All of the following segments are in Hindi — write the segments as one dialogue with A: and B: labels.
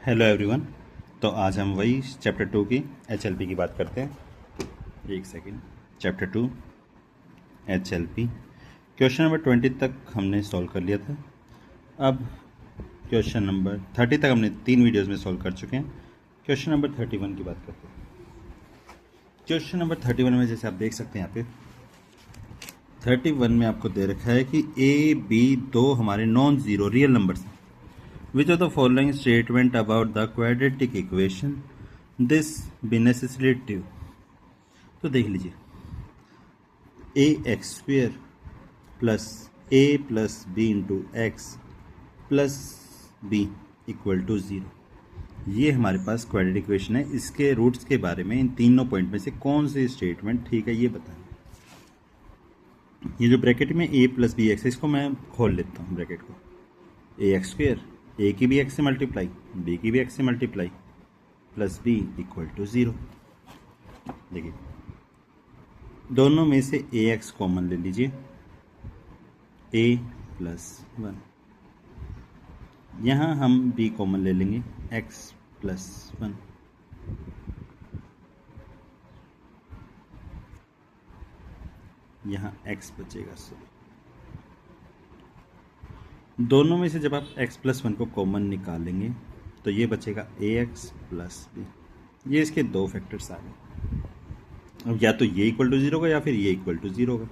A: Hello everyone. तो आज हम वही चैप्टर 2 की एचएलपी की बात करते हैं। एक second. Chapter 2 HLP question number 20 तक हमने सॉल्व कर लिया था। अब क्वेश्चन नंबर 30 तक हमने 3 वीडियोस में सॉल्व कर चुके हैं। क्वेश्चन नंबर 31 की बात करते हैं। क्वेश्चन नंबर 31 में जैसे आप देख सकते हैं यहाँ पे 31 में आपको दे रखा है कि ए बी दो हमारे नॉन ज़ीरो रियल नंबर्स हैं। Which of the following statement about the quadratic equation this be necessary true? तो देख लीजिए, a x square plus a plus b into x plus b equal to zero, ये हमारे पास क्वाड्रेटिक इक्वेशन है। इसके रूट्स के बारे में इन तीनों पॉइंट में से कौन सी स्टेटमेंट ठीक है ये बताएं। ये जो ब्रैकेट में ए प्लस बी एक्स है इसको मैं खोल लेता हूँ ब्रैकेट को। ए एक्स स्क्वेयर, ए की भी एक्स से मल्टीप्लाई, बी की भी एक्स से multiply, plus b equal to zero. देखिए दोनों में से ए एक्स कॉमन ले लीजिए, ए प्लस वन। यहाँ हम बी कॉमन ले लेंगे, एक्स प्लस वन। यहाँ एक्स बचेगा। दोनों में से जब आप x प्लस वन को कॉमन निकालेंगे तो ये बचेगा ए एक्स प्लस बी। ये इसके दो फैक्टर्स आ गए। अब या तो ये इक्वल टू ज़ीरो होगा या फिर ये इक्वल टू ज़ीरो होगा।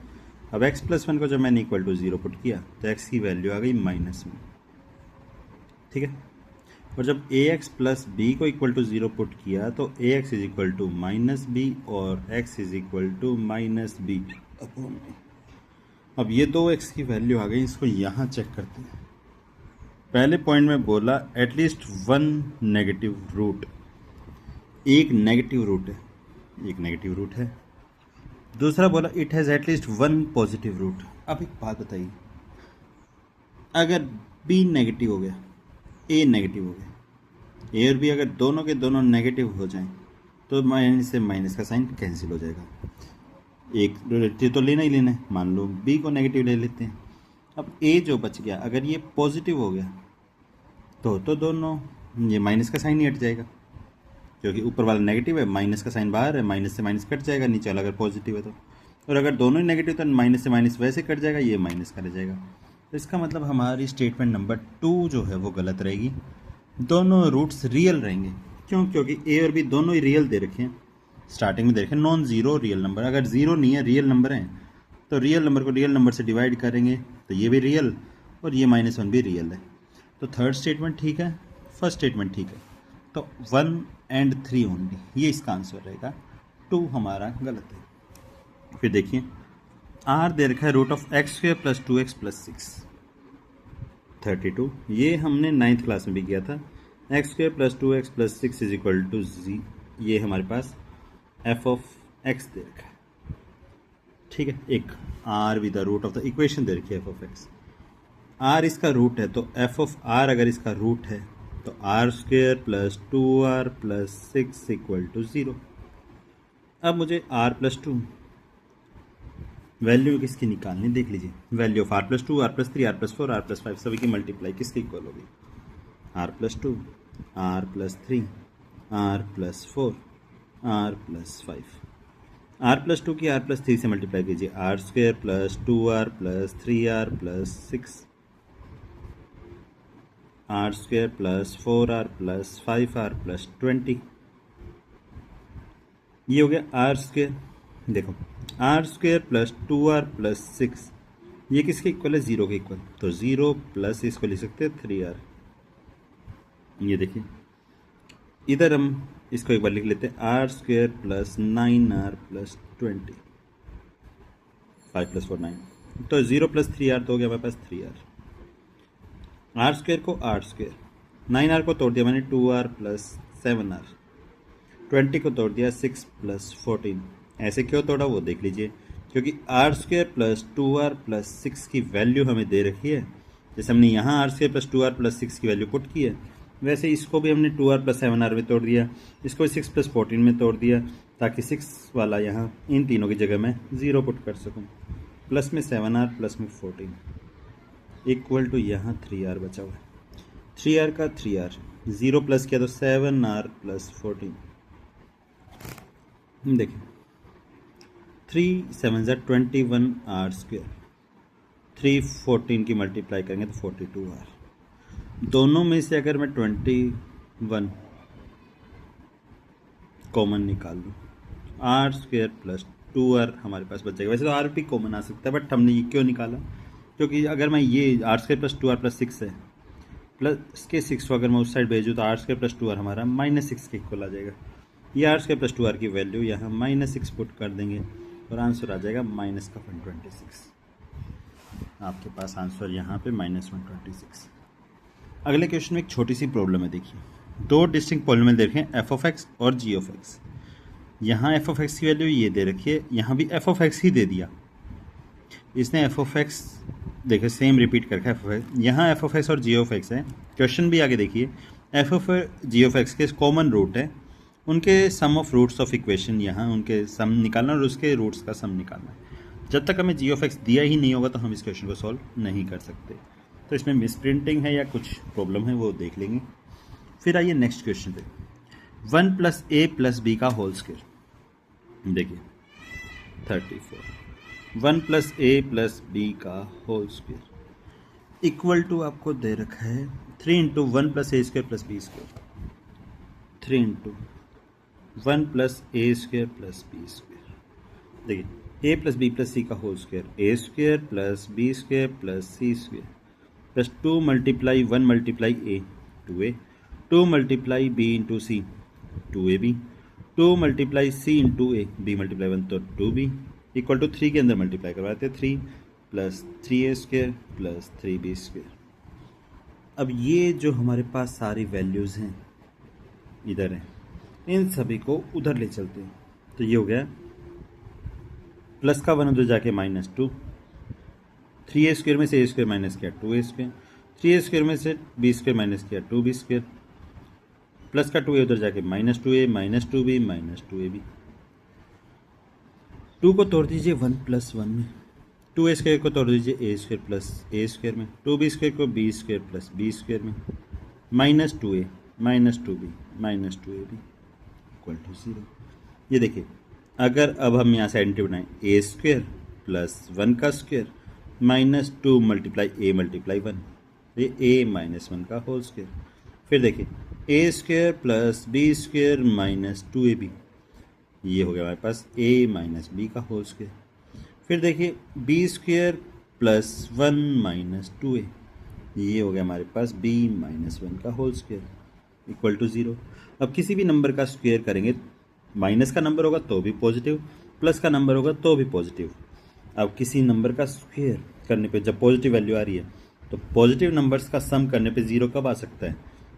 A: अब x प्लस वन को जब मैंने इक्वल टू ज़ीरो पुट किया तो x की वैल्यू आ गई माइनस में, ठीक है। और जब ए एक्स प्लस बी को इक्वल टू ज़ीरो पुट किया तो a x is equal to minus b और x is equal to minus b upon b. अब ये दो x की वैल्यू आ गई, इसको यहाँ चेक करते हैं। पहले पॉइंट में बोला एटलीस्ट वन नेगेटिव रूट, एक नेगेटिव रूट है, एक नेगेटिव रूट है। दूसरा बोला it has at least one positive root. अब एक बात बताइए, अगर b नेगेटिव हो गया, a नेगेटिव हो गया, a और b अगर दोनों के दोनों नेगेटिव हो जाएं तो माइनस से माइनस का साइन कैंसिल हो जाएगा। एक रिलेटिव तो लेना ही लेना है, मान लो b को नेगेटिव ले लेते हैं। अब a जो बच गया अगर ये पॉजिटिव हो गया तो दोनों ये माइनस का साइन ही हट जाएगा, क्योंकि ऊपर वाला नेगेटिव है, माइनस का साइन बाहर है, माइनस से माइनस कट जाएगा, नीचे वाला अगर पॉजिटिव है तो। और अगर दोनों ही नेगेटिव तो माइनस से माइनस वैसे कट जाएगा, ये माइनस का रह जाएगा। तो इसका मतलब हमारी स्टेटमेंट नंबर 2 जो है वो गलत रहेगी। दोनों रूट्स रियल रहेंगे। क्यों? क्योंकि ए और बी दोनों ही रियल दे रखे हैं। स्टार्टिंग में दे रखे नॉन ज़ीरो रियल नंबर। अगर ज़ीरो नहीं है, रियल नंबर हैं, तो रियल नंबर को रियल नंबर से डिवाइड करेंगे तो ये भी रियल और ये माइनस वन भी रियल है। तो थर्ड स्टेटमेंट ठीक है, फर्स्ट स्टेटमेंट ठीक है। तो 1 and 3 ओनली, ये इसका आंसर रहेगा। 2 हमारा गलत है। फिर देखिए आर दे रखा है root of x square plus 2x plus 6 32। ये हमने 9th क्लास में भी किया था। X square plus 2x plus 6 is equal to जी, ये हमारे पास एफ ऑफ एक्स दे रखा है, ठीक है। एक r with the root of the equation दे रखी है एफ ऑफ एक्स। आर इसका रूट है तो एफ ऑफ आर अगर इसका रूट है तो r square plus 2r plus 6 equal to 0। अब मुझे r प्लस 2 वैल्यू किसकी निकालनी, देख लीजिए। Value of r plus 2, r plus 3, r plus 4, r plus 5 सभी की मल्टीप्लाई किसकी इक्वल होगी? r plus 2, r plus 3, r plus 4, r plus 5। r plus 2 की r प्लस 3 से मल्टीप्लाई कीजिए, r square plus 2r plus 3r plus 6, r square plus 4r plus 5r plus 20। ये हो गया r स्क्वेयर। देखो r square plus 2r plus 6 ये किसके इक्वल है? 0 के इक्वल। तो 0 प्लस इसको लिख सकते हैं 3r। ये देखिए इधर हम इसको एक बार लिख लेते हैं, r square plus 9r plus 20, 5 plus 4 9। तो 0 प्लस 3r तो हो गया हमारे पास 3r। आर स्क्वेयर को आर स्क्वेयर, 9r को तोड़ दिया मैंने 2r प्लस 7r, 20 को तोड़ दिया 6 प्लस 14। ऐसे क्यों तोड़ा वो देख लीजिए, क्योंकि are square plus 2r plus 6 की वैल्यू हमें दे रखी है। जैसे हमने यहाँ are square plus 2r plus 6 की वैल्यू पुट की है, वैसे इसको भी हमने 2r प्लस 7r में तोड़ दिया, इसको 6 प्लस 14 में तोड़ दिया, ताकि 6 वाला यहाँ इन तीनों की जगह मैं 0 पुट कर सकूँ। प्लस में 7r प्लस में 14 इक्वल टू यहाँ 3r बचा हुआ है। 3r का 3r 0 प्लस किया तो 7r प्लस 14। देखिए 3 7 21r स्क्वेयर, 3 14 की मल्टीप्लाई करेंगे तो 42r। दोनों में से अगर मैं 21 कॉमन निकाल लूँ, आर स्क्वेयर प्लस 2r हमारे पास बच जाएगा। वैसे तो आर भी कॉमन आ सकता है, बट हमने ये क्यों निकाला, क्योंकि अगर मैं ये are square plus 2r plus 6 है, प्लस के 6 को अगर मैं उस साइड भेजूँ तो आर स्क्वेयर प्लस 2r हमारा -6 के इक्वल आ जाएगा। ये आर स्क्वेयर प्लस 2r की वैल्यू यहाँ -6 पुट कर देंगे और आंसर आ जाएगा -126। आपके पास आंसर यहाँ पे -126। अगले क्वेश्चन में एक छोटी सी प्रॉब्लम है। देखिए दो डिस्टिंक्ट पॉलिनोमियल दे रखे हैं f(x) और g(x). यहाँ f(x) की वैल्यू ये दे रखी है, यहाँ भी f(x) ही दे दिया इसने। f(x) देखिए सेम रिपीट करके f(x), यहाँ f(x) और g(x) है। क्वेश्चन भी आगे देखिए, f ऑफ g(x) के कॉमन रूट है, उनके सम ऑफ रूट्स ऑफ इक्वेशन यहाँ उनके सम निकालना और उसके रूट्स का सम निकालना है। जब तक हमें g(x) दिया ही नहीं होगा तो हम इस क्वेश्चन को सॉल्व नहीं कर सकते। तो इसमें मिस प्रिंटिंग है या कुछ प्रॉब्लम है वो देख लेंगे। फिर आइए नेक्स्ट क्वेश्चन पे, 1 + a + b का होल स्क्वायर। देखिए 34, 1 + a + b का होल स्क्वायर इक्वल टू आपको दे रखा है 3 × 1 + a² + b², 3 × 1 + a² + b²। देखिए a + b + c का whole square, a² + b² + c² plus 2 × 1 × a 2a, 2 × b × c 2ab, 2 × c × a b × 1 तो 2b इक्वल टू 3 के अंदर मल्टीप्लाई करवाते 3 + 3a² + 3b²। अब ये जो हमारे पास सारी वैल्यूज़ हैं इधर हैं, इन सभी को उधर ले चलते हैं। तो ये हो गया प्लस का 1 उधर जाके -2, 3a² में से a² माइनस किया 2a², 3a² में से b² माइनस किया 2b², प्लस का 2a उधर जाके -2a -2b -2ab। 2 को तोड़ दीजिए 1 + 1 में, 2a² को तोड़ दीजिए a² + a² में, 2b² को b² + b² में, -2a -2b -2ab equal to 0। ये देखिए अगर अब हम यहाँ से आइडेंटिटी बनाएं, a² + 1 का स्क्वायर -2 × a × 1, ये a - 1 का होल स्क्वायर। फिर देखिए a² + b² -2ab, ये हो गया हमारे पास a - b का होल स्क्वायर। फिर देखिए b² + 1 - 2a, ये हो गया हमारे पास b - 1 का होल स्क्वायर इक्वल टू 0। अब किसी भी नंबर का स्क्वायर करेंगे, माइनस का नंबर होगा तो भी पॉजिटिव, प्लस का नंबर होगा तो भी पॉजिटिव। अब किसी नंबर का स्क्वायर करने पे जब पॉजिटिव वैल्यू आ रही है तो पॉजिटिव नंबर्स का सम करने पे 0 कब आ सकता है,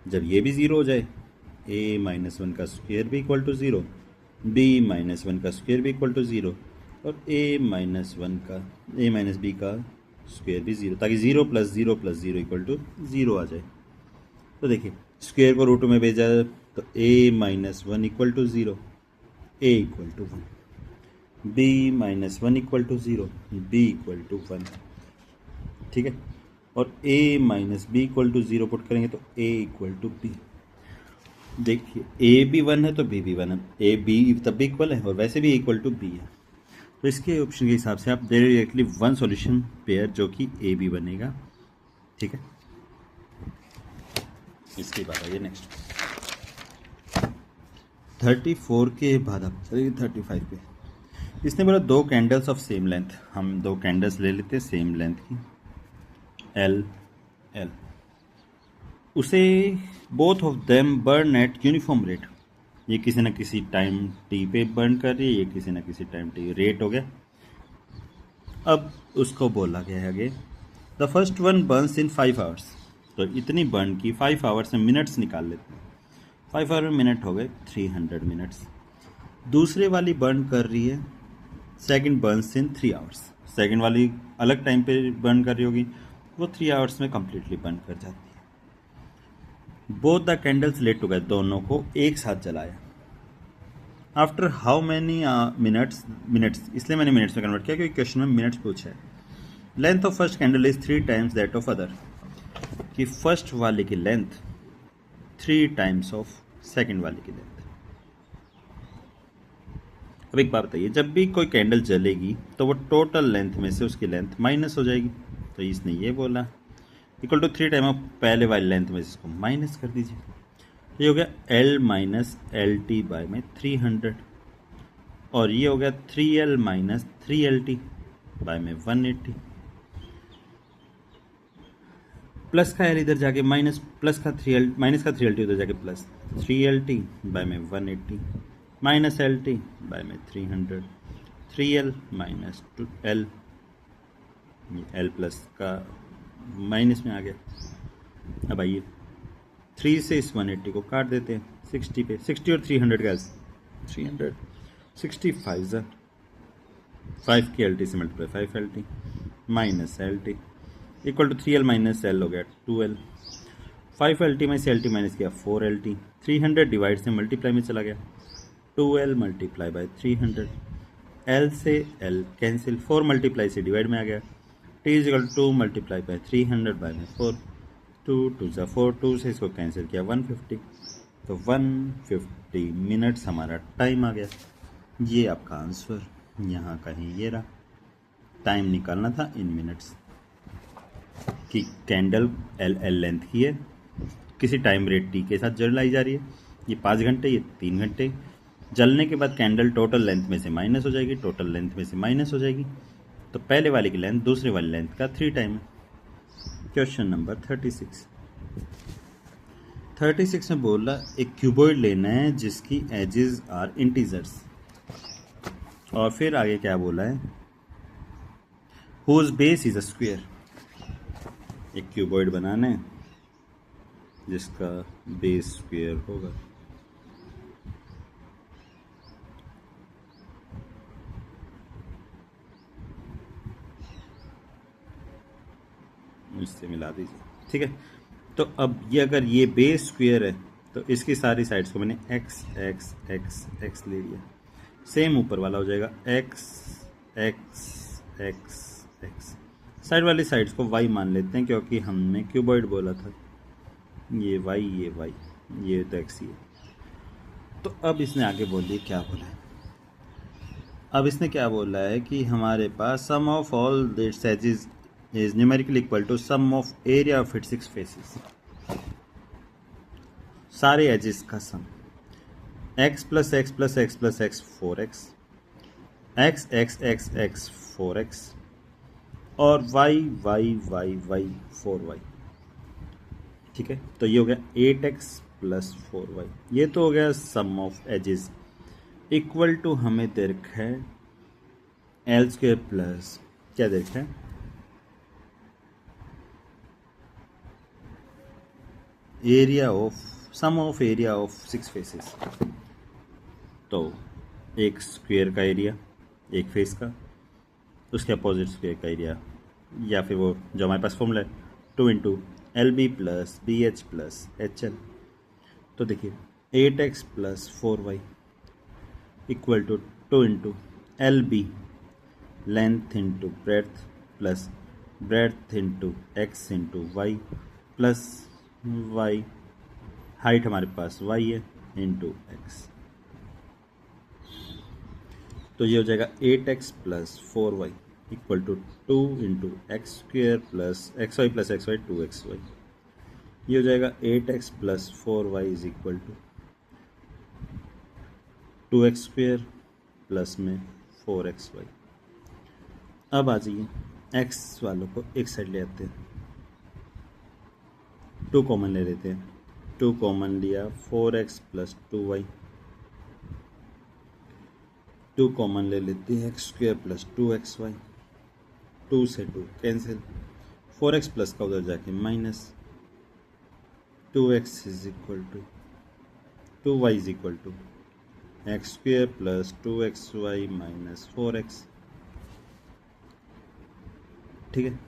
A: जब ये भी 0 हो जाए। a - 1 का स्क्वायर भी इक्वल टू 0, b - 1 का स्क्वायर भी इक्वल टू 0 और a - b का स्क्वायर भी 0, ताकि 0 + 0 + 0 इक्वल टू 0 आ जाए। तो देखिए स्क्वायर को रूट में भेजा तो a - 1 equal to 0, a equal to 1, b - 1 equal to 0, b equal to 1। ठीक है, और a - b equal to 0 put करेंगे तो a इक्वल टू b। देखिए a भी 1 है तो b भी 1 है, a b तब भी इक्वल है और वैसे भी इक्वल टू b है। तो इसके ऑप्शन के हिसाब से आप डायरेक्टली 1 सॉल्यूशन पेयर जो कि a b बनेगा। ठीक है, इसके बाद आइए नेक्स्ट 34 के बाद आप चलिए 35 पे। इसने बोला 2 कैंडल्स ऑफ सेम लेंथ, हम 2 कैंडल्स ले लेते हैं सेम लेंथ की L L, उसे both of them burn eight uniform rate, ये किसी न किसी टाइम t पे बर्न कर रही है, ये किसी न किसी टाइम t रेट हो गया। अब उसको बोला गया है आगे, the first one Burns in 5 hours, तो इतनी बर्न की 5 आवर्स में मिनट्स निकाल लेते हैं। 5 आवर में मिनट हो गए 300 मिनट्स। दूसरे वाली बर्न कर रही है, सेकंड बर्न्स इन 3 आवर्स, सेकंड वाली अलग टाइम पे बर्न कर रही होगी, वो 3 आवर्स में कम्प्लीटली बर्न कर जाती है। Both the candles let together, दोनों को एक साथ जलाया। आफ्टर हाउ मैनी मिनट्स, इसलिए मैंने मिनट्स में कन्वर्ट किया क्योंकि क्वेश्चन में मिनट्स पूछा है। Length of first candle is 3 times that of other, कि फर्स्ट वाले की लेंथ 3 टाइम्स ऑफ सेकंड वाले की लेंथ। अब एक बात बताइए, जब भी कोई कैंडल जलेगी तो वो टोटल लेंथ में से उसकी लेंथ माइनस हो जाएगी। तो इसने ये बोला इक्वल टू 3 टाइम ऑफ पहले वाली लेंथ में से इसको माइनस कर दीजिए। ये हो गया L minus L T by में 300, और ये हो गया 3L माइनस 3LT बाय में 180। प्लस का L इधर जाके माइनस, प्लस का 3L माइनस का 3LT उधर जाके प्लस 3LT बाय में 180 माइनस LT बाय में 300, 3L minus 2L, L plus का माइनस में आ गया। अब आइए 3 से इस 180 को काट देते हैं 60 पे, 60 और 300 का 300, 65 5 की LT से multiply 5LT minus LT equal to 3L minus L हो गया 2L, 5LT में से LT माइनस किया 4LT, 300 डिवाइड से मल्टीप्लाई में चला गया 2L मल्टीप्लाई बाय 300, L से L कैंसिल, 4 मल्टीप्लाई से डिवाइड में आ गया, T is equal 2 multiply by 300 by में 4, 2 2 ज़ा 4, 2 से इसको कैंसिल किया 150, तो 150 मिनट्स हमारा टाइम आ गया। ये आपका आंसर यहाँ कहीं ये रहा। टाइम निकालना था इन मिनट्स कि कैंडल एल लेंथ की है, किसी टाइम रेट टी के साथ जलाई जा रही है, ये 5 घंटे, ये 3 घंटे। जलने के बाद कैंडल टोटल लेंथ में से माइनस हो जाएगी, टोटल लेंथ में से माइनस हो जाएगी, तो पहले वाले की लेंथ दूसरे वाली लेंथ का 3 टाइम है। क्वेश्चन नंबर 36 में बोला एक क्यूबॉइड लेना है जिसकी एजेस आर इंटीजर्स, और फिर आगे क्या बोला है, whose base is a square. एक क्यूबॉइड बनाना है जिसका बेस स्क्वायर होगा। इससे मिला दीजिए, ठीक है। तो अब ये अगर ये बेस स्क्वायर है तो इसकी सारी साइड्स को मैंने x x x x ले लिया, सेम ऊपर वाला हो जाएगा x x x x। Side वाली साइड्स को y मान लेते हैं क्योंकि हमने क्यूबॉइड बोला था, ये y ये y ये तो x ही है। तो अब इसने आगे बोल दिया, क्या बोला है, अब इसने क्या बोला है कि हमारे पास sum of all this ages is numerically equal to sum of area of its 6 faces। सारे एजेस का सम x plus x plus x plus x 4x, x x x x 4x, और y y y y 4y, ठीक है। तो ये हो गया 8x प्लस 4y। ये तो हो गया सम ऑफ एजेस इक्वल टू हमें दे रखा है एल स्क्वायर प्लस क्या दे रखा है, area of sum of area of 6 faces. तो एक स्क्वायर का एरिया एक फेस का, उसके अपोजिट स्क्वायर का एरिया, या फिर वो जो हमारे पास फॉर्मूला है 2 into l b plus b h plus h l. तो देखिए 8x plus 4y equal to 2 into l b length into breadth plus breadth into x into y plus y, height हमारे पास y है इंटू एक्स। तो ये हो जाएगा 8x plus 4y equal to 2 into x square plus x y plus x y 2xy। ये हो जाएगा 8x plus 4y is equal to 2x square plus में 4xy। अब आ जाइए x वालों को एक साइड ले आते हैं, 2 कॉमन ले लेते हैं, 2 कॉमन लिया 4x प्लस 2y, 2 कॉमन ले लेते हैं एक्स स्क्वेयर प्लस 2xy, 2 से 2 कैंसिल, 4x प्लस का उधर जाके minus, 2x is equal to 2y is equal to x square plus 2xy minus 4x, ठीक है।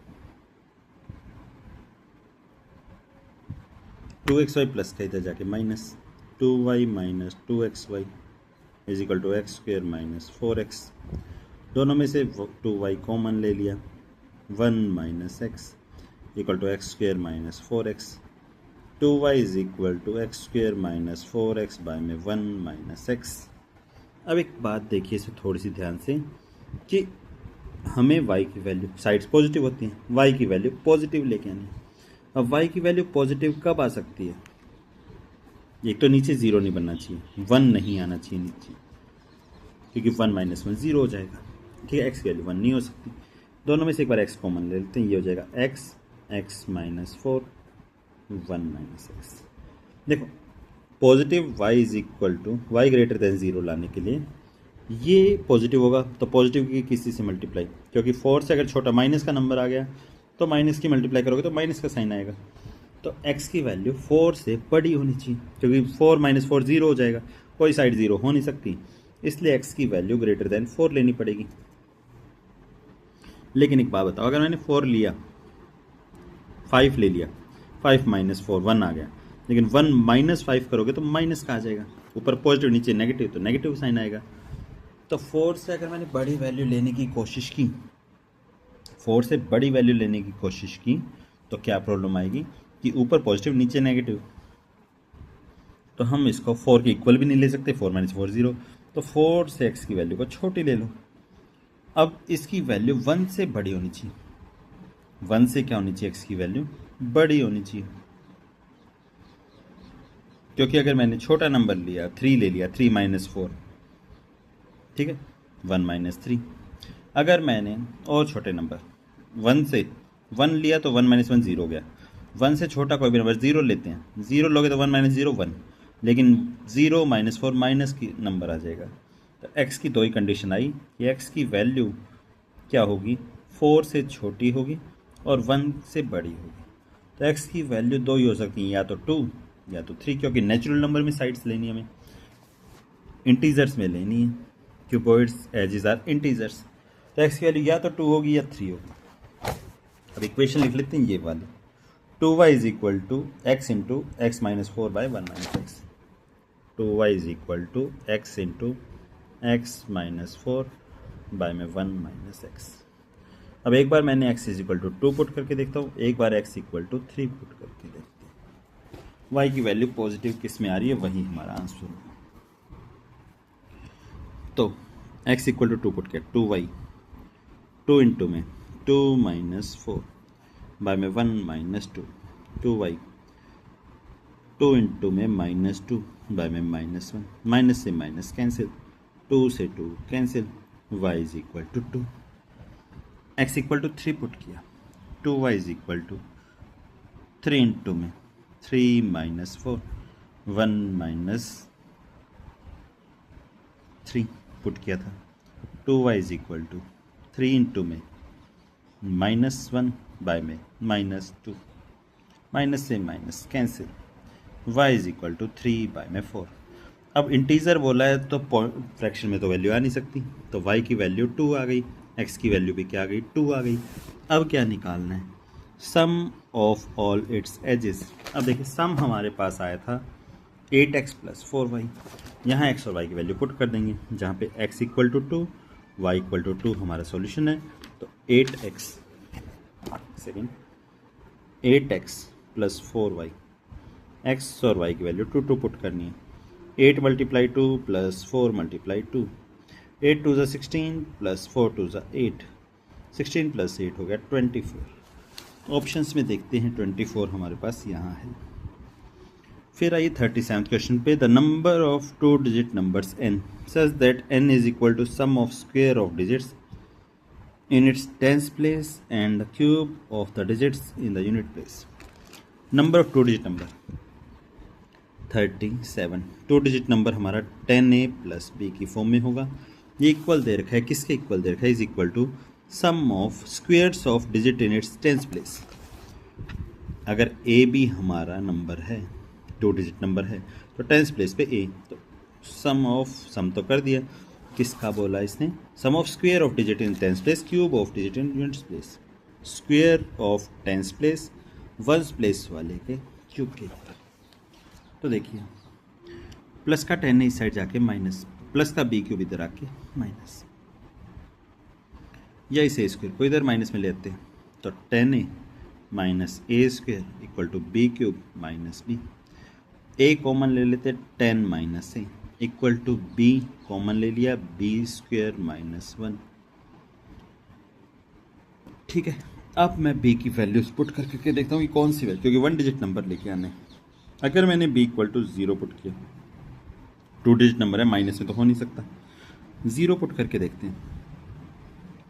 A: 2xy प्लस का इधर जाके minus, 2y minus 2xy is equal to x square minus 4x। दोनों में से 2y कॉमन ले लिया, 1 minus x equal to x square minus 4x। 2y is equal to x square minus 4x by में 1 माइनस एक्स। अब एक बात देखिए इसमें थोड़ी सी ध्यान से कि हमें y की वैल्यू, साइड्स पॉजिटिव होती हैं, y की वैल्यू पॉजिटिव लेके आनी है। अब y की वैल्यू पॉजिटिव कब आ सकती है? एक तो नीचे ज़ीरो नहीं बनना चाहिए, 1 नहीं आना चाहिए नीचे, क्योंकि 1 माइनस 1 ज़ीरो हो जाएगा। ठीक है, x की वैल्यू 1 नहीं हो सकती। दोनों में से एक बार x कॉमन ले लेते हैं, ये हो जाएगा x माइनस 4 1 माइनस एक्स। देखो positive y is equal to y greater than zero लाने के लिए ये पॉजिटिव होगा, तो पॉजिटिव की किसी से मल्टीप्लाई, क्योंकि 4 से अगर छोटा माइनस का नंबर आ गया तो माइनस की मल्टीप्लाई करोगे तो माइनस का साइन आएगा। तो x की वैल्यू 4 से बड़ी होनी चाहिए, क्योंकि 4 माइनस 4 ज़ीरो हो जाएगा, कोई साइड ज़ीरो हो नहीं सकती, इसलिए x की वैल्यू ग्रेटर देन 4 लेनी पड़ेगी। लेकिन एक बात बताओ, अगर मैंने 4 लिया, 5 ले लिया, 5 माइनस 4 1 आ गया, लेकिन 1 माइनस 5 करोगे तो माइनस का आ जाएगा, ऊपर पॉजिटिव नीचे नेगेटिव, तो नेगेटिव साइन आएगा। तो 4 से अगर मैंने बड़ी वैल्यू लेने की कोशिश की, 4 से बड़ी वैल्यू लेने की कोशिश की, तो क्या प्रॉब्लम आएगी कि ऊपर पॉजिटिव नीचे नेगेटिव, तो हम इसको 4 के इक्वल भी नहीं ले सकते, 4 माइनस 4 ज़ीरो, तो 4 से x की वैल्यू को छोटी ले लो। अब इसकी वैल्यू 1 से बड़ी होनी चाहिए, 1 से क्या होनी चाहिए, x की वैल्यू बड़ी होनी चाहिए, क्योंकि अगर मैंने छोटा नंबर लिया 3 ले लिया, 3 माइनस 4, ठीक है, 1 माइनस 3। अगर मैंने और छोटे नंबर 1 से 1 लिया तो 1 माइनस 1 ज़ीरो हो गया, 1 से छोटा कोई भी नंबर ज़ीरो लेते हैं, ज़ीरो लोगे तो 1 माइनस ज़ीरो 1, लेकिन 0 माइनस 4 माइनस की नंबर आ जाएगा। तो x की दो ही कंडीशन आई कि x की वैल्यू क्या होगी, 4 से छोटी होगी और 1 से बड़ी होगी। तो x की वैल्यू दो ही हो सकती है, या तो 2 या तो 3, क्योंकि नेचुरल नंबर में साइड्स लेनी है हमें, इंटीजर्स में लेनी है, क्यूबॉइड्स एजेस आर इंटीजर्स। तो x की वैल्यू या तो 2 होगी या 3 होगी। अब इक्वेशन लिख लेते हैं ये वाली, 2y is equal to x into x minus 4 by 1 minus x, 2y is equal to x into x minus 4 by में 1 माइनस एक्स। अब एक बार मैंने x is equal to 2 put करके देखता हूँ, एक बार x इक्वल टू 3 पुट करके देखते हैं। y की वैल्यू पॉजिटिव किस में आ रही है, वही हमारा आंसर होगा। तो x इक्वल टू 2 पुट किया, 2y, 2 इंटू में 2 माइनस 4 बाय में 1 माइनस 2, 2y, 2 इंटू में माइनस 2 बाय में माइनस 1, माइनस से माइनस कैंसिल, 2 से 2 cancel, y is equal to 2। x equal to 3 put किया, 2y is equal to 3 into में 3 माइनस 4 1 माइनस 3 पुट किया था, 2y is equal to 3 into में माइनस 1 बाय में माइनस 2, माइनस से minus cancel, y is equal to 3 by में 4। अब इंटीजर बोला है तो फ्रैक्शन में तो वैल्यू आ नहीं सकती, तो y की वैल्यू 2 आ गई, x की वैल्यू भी क्या आ गई, 2 आ गई। अब क्या निकालना है, सम ऑफ ऑल इट्स एजेस। अब देखिए सम हमारे पास आया था 8x प्लस 4y, यहाँ x और y की वैल्यू पुट कर देंगे, जहाँ पे x equal to 2 y equal to 2 हमारा सॉल्यूशन है। तो 8x प्लस 4y, x और y की वैल्यू 2 पुट करनी है, 8 मल्टीप्लाई 2 प्लस 4 मल्टीप्लाई 2, 8 2 ज़ा 16 प्लस 4 2 ज़ा 8, 16 प्लस 8 हो गया 24। ऑप्शंस में देखते हैं 24 हमारे पास यहाँ है। फिर आइए 37th क्वेश्चन पे, the number of 2 digit numbers n such that n is equal to sum of square of digits in its tens place and the cube of the digits in the unit place. Number of 2 digit number 37, 2 digit number हमारा 10a प्लस b की फॉर्म में होगा। ये इक्वल दे रखा है, किसके इक्वल दे रखा है, is equal to sum of squares of digit in its tens place. अगर a b हमारा नंबर है, 2 डिजिट नंबर है, तो टेंस प्लेस पे a, तो सम तो कर दिया, किसका बोला इसने, sum of square of digit in tens place, cube of digit in units place, square of tens place ones place वाले के क्यूब के। तो देखिए प्लस का 10 इस साइड जाके माइनस, प्लस का बी क्यूब इधर आके माइनस, या इसे स्क्वायर को इधर माइनस में लेते हैं, तो 10a minus a square equal to b cube minus b. A common ले लेते 10 minus a equal to b common ले लिया बी स्क्वेयर माइनस 1। ठीक है, अब मैं बी की वैल्यूज पुट करके देखता हूँ कि कौन सी वैल्यू, क्योंकि 1 डिजिट नंबर लेके आने। अगर मैंने बी इक्वल टू 0 पुट किया, 2 डिजिट नंबर है, माइनस में तो हो नहीं सकता, 0 पुट करके देखते हैं।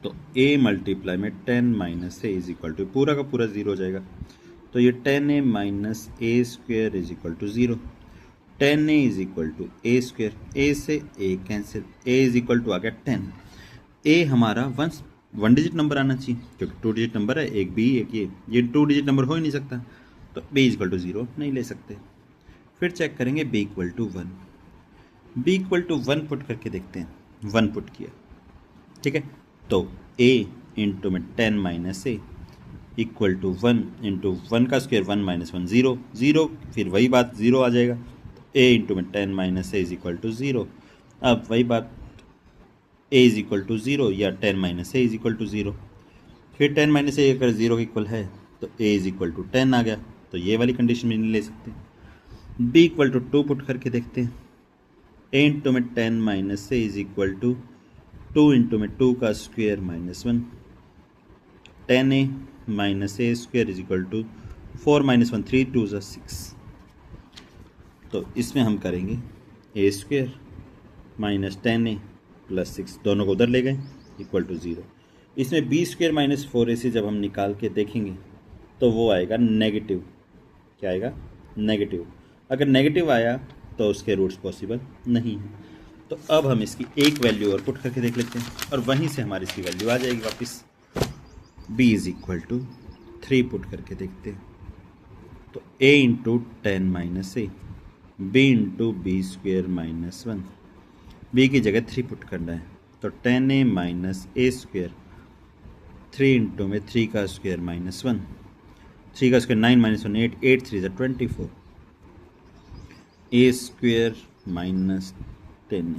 A: तो a मल्टीप्लाई में 10 minus a is equal to पूरा का पूरा 0 हो जाएगा। तो ये 10a minus a square is equal to 0। 10a is equal to a square, a से a cancel, a is equal to आ गया 10। a हमारा 1 डिजिट नंबर आना चाहिए, क्योंकि 2 डिजिट नंबर है, एक b एक ये 2 डिजिट नंबर हो ही नहीं सकता। तो b इज इक्वल टू 0 नहीं ले सकते। फिर चेक करेंगे b equal to 1, b equal to 1 put करके देखते हैं। 1 पुट किया, ठीक है, तो a इंटू में 10 minus a equal to 1 into 1 का स्क्वायर 1 माइनस 1 0 0, फिर वही बात 0 आ जाएगा। a इंटू में 10 minus a is equal to 0। अब वही बात a इज इक्वल टू 0 या 10 minus a is equal to 0। फिर 10 माइनस ए अगर 0 के इक्वल है तो a इज इक्वल टू 10 आ गया, तो ये वाली कंडीशन भी नहीं ले सकते। b इक्वल टू 2 पुट करके देखते हैं। a इंटू में 10 minus a is equal to 2 into में 2 का square minus 1। 10a minus a square is equal to 4 minus 1 3 2 6। तो इसमें हम करेंगे ए स्क्वेयर माइनस 10a प्लस 6, दोनों को उधर ले गए इक्वल टू 0। इसमें बी स्क्वेयर माइनस 4ac से जब हम निकाल के देखेंगे तो वो आएगा नेगेटिव। क्या आएगा? नेगेटिव। अगर नेगेटिव आया तो उसके रूट्स पॉसिबल नहीं है। तो अब हम इसकी एक वैल्यू और पुट करके देख लेते हैं और वहीं से हमारी इसकी वैल्यू आ जाएगी वापस। b is equal to 3 put करके देखते हैं। तो a into 10 minus a, b into b square minus 1, b की जगह 3 पुट करना है। तो 10a minus a square, 3 into में 3 का स्क्वेयर माइनस 1, 3 का स्क्वेयर 9 माइनस 1 8, 8 3 ज़ा 24, ए स्क्वेयर माइनस 10,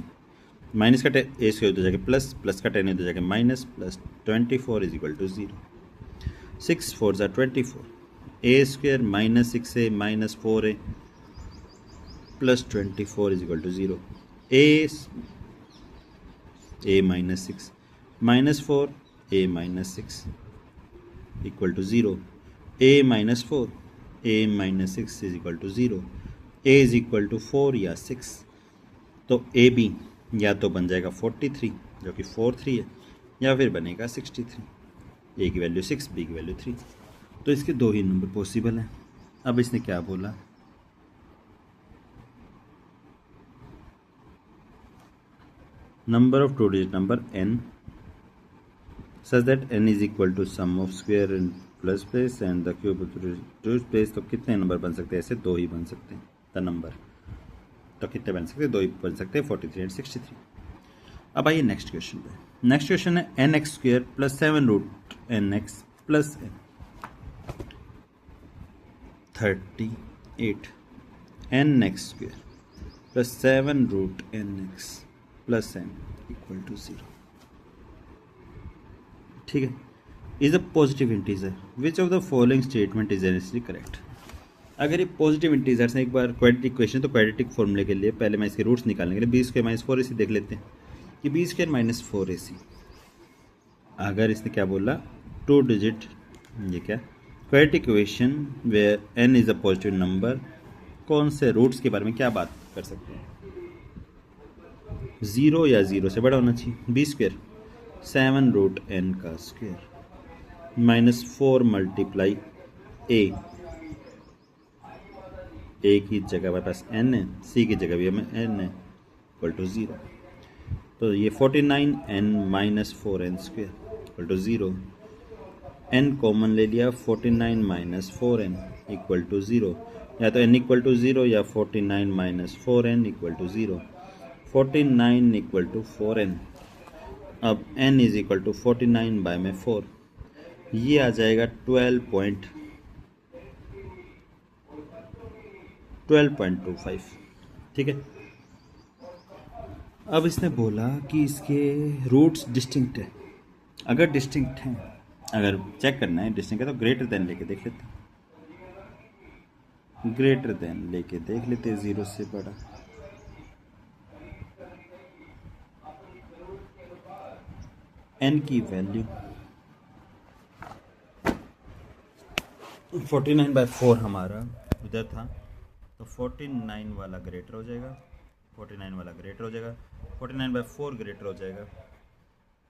A: माइनस का ए स्क्वेयर हो जाएगा प्लस, प्लस का 10 हो जाएगा minus, plus 24 is equal to 0। 6 4 ज़ा 24, a square minus 6a minus 4a plus 24 is equal to 0। A minus 6 minus 4 a minus 6 equal to 0। a minus 4 a minus 6 is equal to 0। a is equal to 4 या 6। तो ए बी या तो बन जाएगा 43 जो कि 4 3 है, या फिर बनेगा 63। ए की वैल्यू 6, बी की वैल्यू 3। तो इसके दो ही नंबर पॉसिबल हैं। अब इसने क्या बोला? Number of 2 digit number n such that n is equal to sum of square in plus place and the cube of two place। तो कितने नंबर बन सकते हैं? ऐसे दो ही बन सकते हैं। द नंबर तो कितने बन सकते हैं? दो ही बन सकते हैं, 43 एंड 63। अब आइए नेक्स्ट क्वेश्चन पे। नेक्स्ट क्वेश्चन है n x square plus 7 root n x plus n 38 n x square plus 7 root n x plus n equal to 0। ठीक है, is a positive integer which of the following statement is necessarily correct. अगर ये पॉजिटिव इंटीजर्स हैं, एक बार क्वाड्रेटिक इक्वेशन, तो क्वाड्रेटिक फॉर्मूले के लिए पहले मैं इसके रूट्स निकालने के लिए बी स्क्वायर माइनस 4ac देख लेते हैं कि बी स्क्वायर माइनस 4ac, अगर इसने क्या बोला 2 डिजिट, ये क्या quadratic equation where n is a positive number, कौन से रूट्स के बारे में क्या बात कर सकते हैं? 0 या 0 से बड़ा होना चाहिए। बी स्क्वायर 7 रूट n का स्क्वायर माइनस 4 मल्टीप्लाई ए की जगह हमारे पास n है, c की जगह भी हमें n है इक्वल टू 0। तो ये 49n minus 4n square equal to 0। n common ले लिया, 49 माइनस 4n इक्वल टू 0, या तो n इक्वल टू 0 या 49 minus 4n equal to 0। 49 equal to 4n। अब n is equal to 49 by में 4, ये आ जाएगा 12.25। ठीक है, अब इसने बोला कि इसके रूट्स डिस्टिंक्ट है। अगर डिस्टिंक्ट हैं अगर चेक करना है डिस्टिंग का तो ग्रेटर देन लेके देख लेते, ग्रेटर देन लेके देख लेते, 0 से बड़ा। n की वैल्यू 49/4 हमारा उधर था, तो 49 वाला ग्रेटर हो जाएगा, 49 वाला ग्रेटर हो जाएगा, 49/4 ग्रेटर हो जाएगा,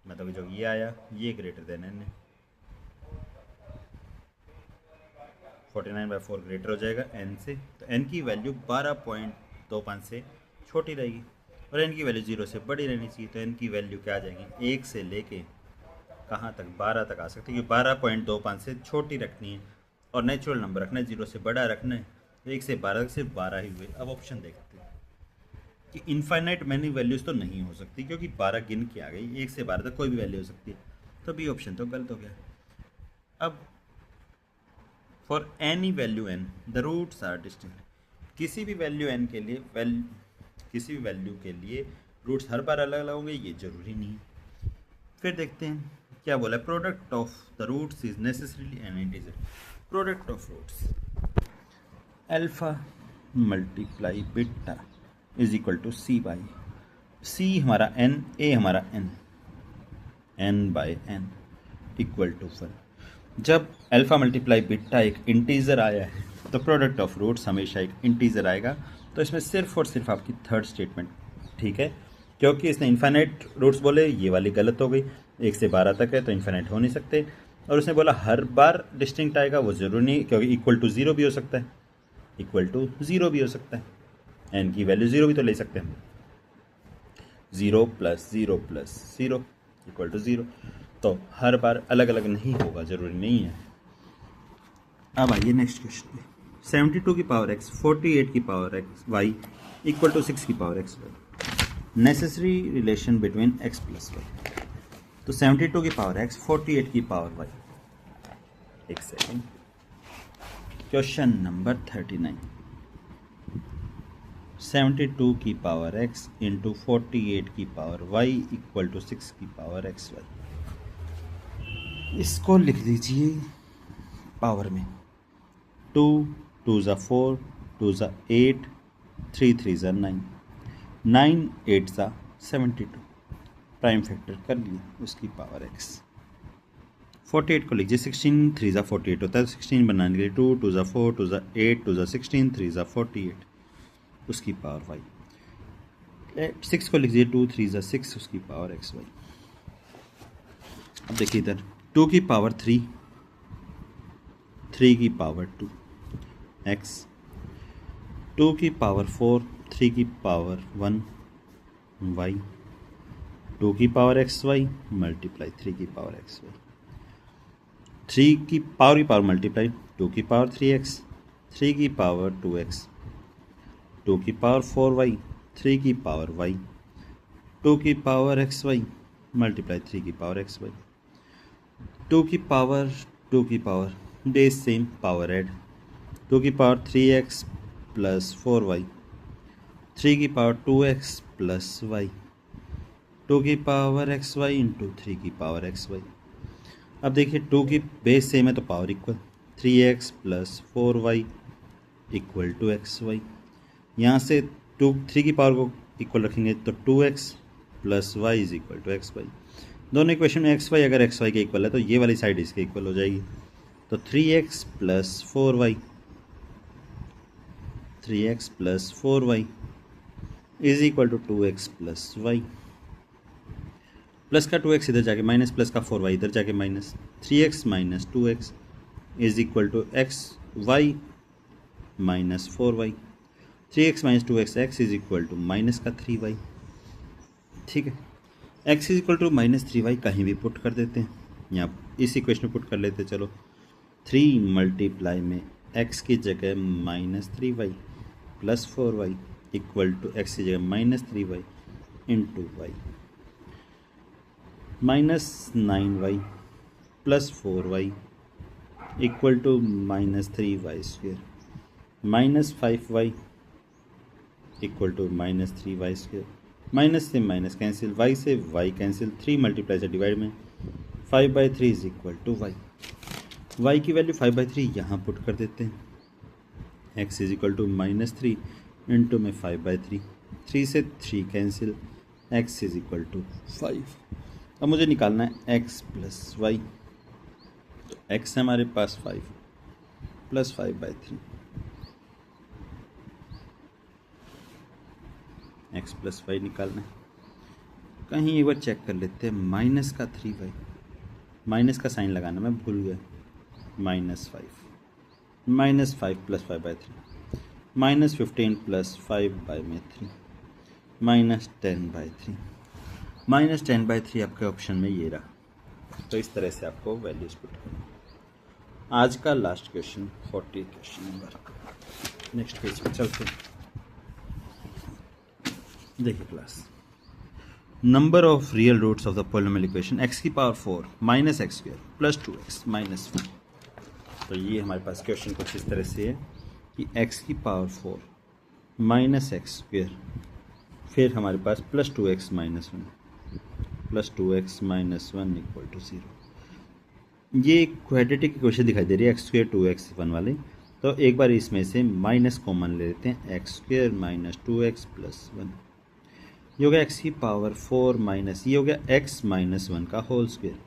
A: मतलब जो ये आया ये ग्रेटर देन n है, 49/4 ग्रेटर हो जाएगा n से, तो n की वैल्यू 12.25 से छोटी रहेगी और n की वैल्यू 0 से बड़ी रहनी चाहिए, तो n की वैल्यू क्या आ जाएगी 1 से लेके कहाँ तक 12 तक आ सकती है, क्योंकि 12.25 से छोटी रखनी है और नेचुरल नंबर रखना है, 0 से बड़ा रखना है, तो 1 से 12 तक सिर्फ 12 ही हुए। अब ऑप्शन देखते हैं कि इनफाइनाइट मैनी वैल्यूज़ तो नहीं हो सकती, क्योंकि 12 गिन के आ गई, 1 से 12 तक कोई भी वैल्यू हो सकती है, तो बी ऑप्शन तो गलत हो गया। अब for any value n the roots are distinct, किसी भी वैल्यू n के लिए किसी भी वैल्यू के लिए रूट्स हर बार अलग अलग होंगे ये जरूरी नहीं। फिर देखते हैं क्या बोला है, product of the roots is necessarily an integer, product of roots alpha multiply beta is equal to c by c हमारा n, a हमारा n by n equal to 1। जब अल्फा मल्टीप्लाई बीटा एक इंटीजर आया है तो प्रोडक्ट ऑफ रूट्स हमेशा एक इंटीजर आएगा, तो इसमें सिर्फ और सिर्फ आपकी थर्ड स्टेटमेंट ठीक है, क्योंकि इसने इन्फाइनाइट रूट्स बोले, ये वाली गलत हो गई, 1 से 12 तक है तो इन्फाइनाइट हो नहीं सकते, और उसने बोला हर बार डिस्टिंक्ट आएगा, वो ज़रूरी नहीं, क्योंकि इक्वल टू 0 भी हो सकता है, इक्वल टू 0 भी हो सकता है, एन की वैल्यू 0 भी तो ले सकते हैं, 0 + 0 + 0 इक्वल टू 0, तो हर बार अलग अलग नहीं होगा, ज़रूरी नहीं है। अब आइए नेक्स्ट क्वेश्चन पे, 72 की पावर x 48 की power x y equal to 6 की power x y, necessary relation between x + y, तो 72 की पावर x 48 की पावर y, एक सेकेंड, क्वेश्चन नंबर 39, 72 की पावर x इंटू 48 की पावर y इक्वल टू 6 की पावर x y, इसको लिख लीजिए पावर में, 2 2 ज़ा 4 2 ज़ा 8 3 3 ज़ा 9 9 8 ज़ा 72, प्राइम फैक्टर कर लिए उसकी पावर x। 48 को लीजिए, 16 3 ज़ा 48 होता है, 16 बनाने के लिए 2 2 ज़ा 4 2 ज़ा 8 2 ज़ा 16 3 ज़ा 48 उसकी पावर y। 6 को लीजिए, 2 3 ज़ा 6 उसकी पावर x y। अब देखिए इधर 2 की पावर 3 3 की पावर 2 x, 2 की पावर 4 3 की पावर 1 y, 2 की पावर x y मल्टीप्लाई 3 की पावर x y, 3 की पावर मल्टीप्लाई 2 की पावर 3x 3 की पावर 2x, 2 की पावर 4y 3 की पावर y, 2 की पावर xy मल्टीप्लाई 3 की पावर xy, 2 की power base same power add, 2 की पावर 3x प्लस 4y, 3 की पावर 2x प्लस y, 2 की पावर xy इंटू 3 की पावर xy। अब देखिए 2 की बेस सेम है तो power equal, 3x plus 4y equal to xy, यहाँ से 3 की पावर को इक्वल रखेंगे तो 2x plus y is equal to xy, दोनों इक्वेशन में xy अगर xy के इक्वल है तो ये वाली साइड इसके इक्वल हो जाएगी, तो 3x plus 4y 3x plus 4y is equal to 2x plus y, plus का 2x इधर जाके माइनस, प्लस का 4y इधर जाके minus, 3x minus 2x is equal to xy minus 4y, 3x minus 2x x is equal to minus का 3y, ठीक है, x is equal to minus 3y कहीं भी पुट कर देते हैं, यहाँ इस इक्वेशन में पुट कर लेते हैं, चलो 3 मल्टीप्लाई में x की जगह minus 3y plus 4y equal to x की जगह minus 3y into y, minus 9y plus 4y equal to minus 3y square, minus 5y equal to minus 3y square, minus से माइनस कैंसिल, y से y कैंसिल, 3 मल्टीप्लाई से डिवाइड में 5/3 is equal to y. Y की वैल्यू 5/3 यहाँ पुट कर देते हैं। x is equal to -3 into में 5/3, 3 से 3 cancel, x is equal to 5। अब मुझे निकालना है x प्लस वाई, तो x है हमारे पास 5 प्लस 5/3, x प्लस वाई निकालना है। कहीं एक बार चेक कर लेते हैं, माइनस का 3y, माइनस का साइन लगाना मैं भूल गया, -5 प्लस 5/3, -15 प्लस 5/3, -10/3, -10/3 आपके ऑप्शन में ये रहा। तो इस तरह से आपको वैल्यूज पुट करना। आज का last question 40 question number. Next page पे चलते हैं। देखिए class, number of real roots of the polynomial equation x की power 4 minus x square plus 2x minus 1। तो ये हमारे पास क्वेश्चन कुछ इस तरह से है कि x की पावर 4 माइनस एक्स स्क्वायर, फिर हमारे पास plus 2x minus 1, plus 2x minus 1 equal to 0। ये क्वाड्रेटिक इक्वेशन दिखाई दे रही है, एक्स स्क्वायर 2x 1 वाले। तो एक बार इसमें से माइनस कॉमन ले लेते हैं, x square minus 2x plus 1, ये हो गया x की पावर 4 माइनस, ये हो गया x माइनस 1 का whole square,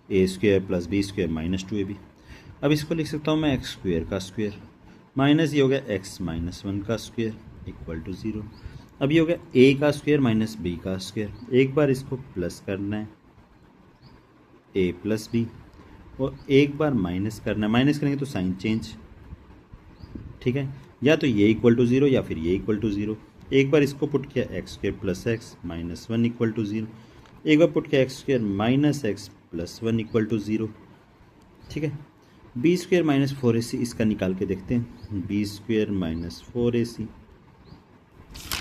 A: a square plus b square minus 2ab। अब इसको लिख सकता हूँ मैं एक्स स्क्वायर का स्क्वायर माइनस ये हो गया x माइनस 1 का स्क्वायर इक्वल टू 0। अब ये हो गया a का स्क्वायर माइनस b का स्क्वायर। एक बार इसको प्लस करना है a प्लस बी, और एक बार माइनस करना है, माइनस करेंगे तो साइन चेंज, ठीक है, या तो ये इक्वल टू 0 या फिर ये इक्वल टू 0। एक बार इसको पुट किया x square plus x minus 1 equal to 0, एक बार पुट किया x square minus x plus 1 equal to 0, ठीक है। बी स्क्वायर माइनस 4ac इसका निकाल के देखते हैं, बी स्क्वायर माइनस 4ac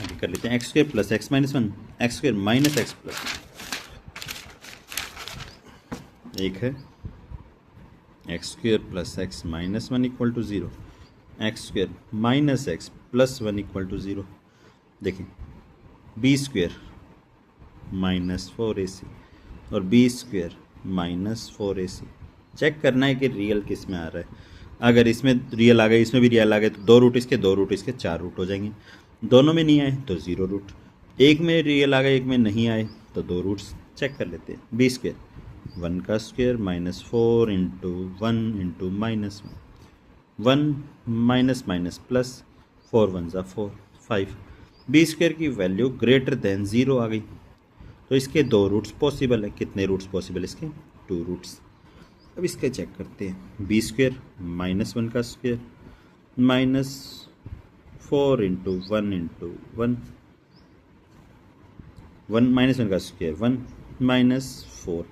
A: आगे कर लेते हैं, x square plus x minus 1, x square minus x plus, एक है x square plus x minus 1 equal to 0, x square minus x plus 1 equal to 0। देखिए बी स्क्वायर माइनस 4ac और B square minus 4ac, check करना है कि रियल किस में आ रहा है। अगर इसमें रियल आ गए, इसमें भी रियल आ गए, तो 2 रूट इसके 2 रूट इसके 4 रूट हो जाएंगे। दोनों में नहीं आए तो 0 रूट, एक में रियल आ गए एक में नहीं आए तो 2 रूट्स। चेक कर लेते हैं, बी स्क्वायर 1 का square minus 4 into 1 into minus 1 minus minus plus 4 1 ज़ा 4 5। बी स्क्वायर की वैल्यू ग्रेटर देन 0 आ गई, तो इसके 2 रूट्स पॉसिबल है। कितने रूट्स पॉसिबल इसके? 2 रूट्स। अब इसके चेक करते हैं, बी स्क्वायर माइनस 1 का square minus 4 into 1 into 1, 1 minus 1 का square 1 minus 4,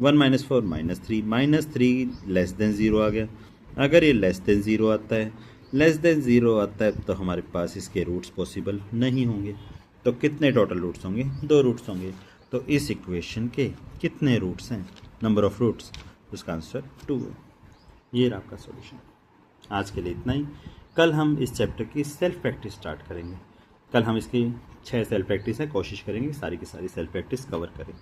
A: 1 minus 4 minus 3 less than 0 आ गया। अगर ये लेस देन 0 आता है, लेस देन 0 आता है तो हमारे पास इसके रूट्स पॉसिबल नहीं होंगे। तो कितने टोटल रूट्स होंगे? 2 रूट्स होंगे। तो इस इक्वेशन के कितने रूट्स हैं? नंबर ऑफ रूट्स, उसका आंसर 2 है। ये रहा आपका सॉल्यूशन। आज के लिए इतना ही। कल हम इस चैप्टर की सेल्फ प्रैक्टिस स्टार्ट करेंगे। कल हम इसकी 6 सेल्फ प्रैक्टिस है, कोशिश करेंगे सारी की सारी सेल्फ प्रैक्टिस कवर करें।